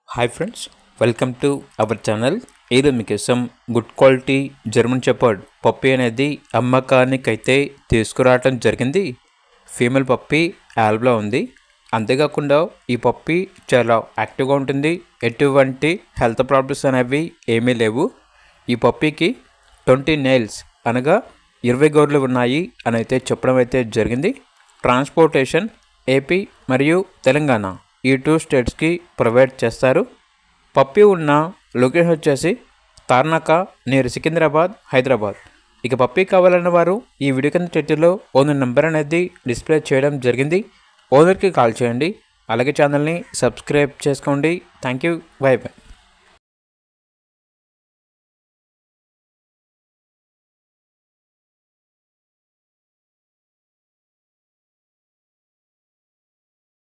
Hi friends, welcome to our channel. ఈరోజు మీకోసం good quality German shepherd puppy అనేది అమ్మకానికి అయితే తీసుకురావటం జరిగింది. ఫీమేల్ పప్పీ యాల్బ్లో ఉంది. అంతేకాకుండా ఈ పప్పీ చాలా యాక్టివ్గా ఉంటుంది. ఎటువంటి హెల్త్ ప్రాబ్లమ్స్ అనేవి ఏమీ లేవు. ఈ పప్పీకి 20 నెయిల్స్ అనగా 20 గోర్లు ఉన్నాయి అని అయితే చెప్పడం అయితే జరిగింది. ట్రాన్స్పోర్టేషన్ ఏపీ మరియు తెలంగాణ ఈ 2 స్టేట్స్కి ప్రొవైడ్ చేస్తారు. పప్పీ ఉన్న లొకేషన్ వచ్చేసి తార్నాక నియర్ సికింద్రాబాద్, హైదరాబాద్. ఇక పప్పీ కావాలన్న వారు ఈ వీడియో కింద టైటిల్లో ఓనర్ నెంబర్ అనేది డిస్ప్లే చేయడం జరిగింది. ఓనర్కి కాల్ చేయండి. అలాగే ఛానల్ని సబ్స్క్రైబ్ చేసుకోండి. Thank you. By by.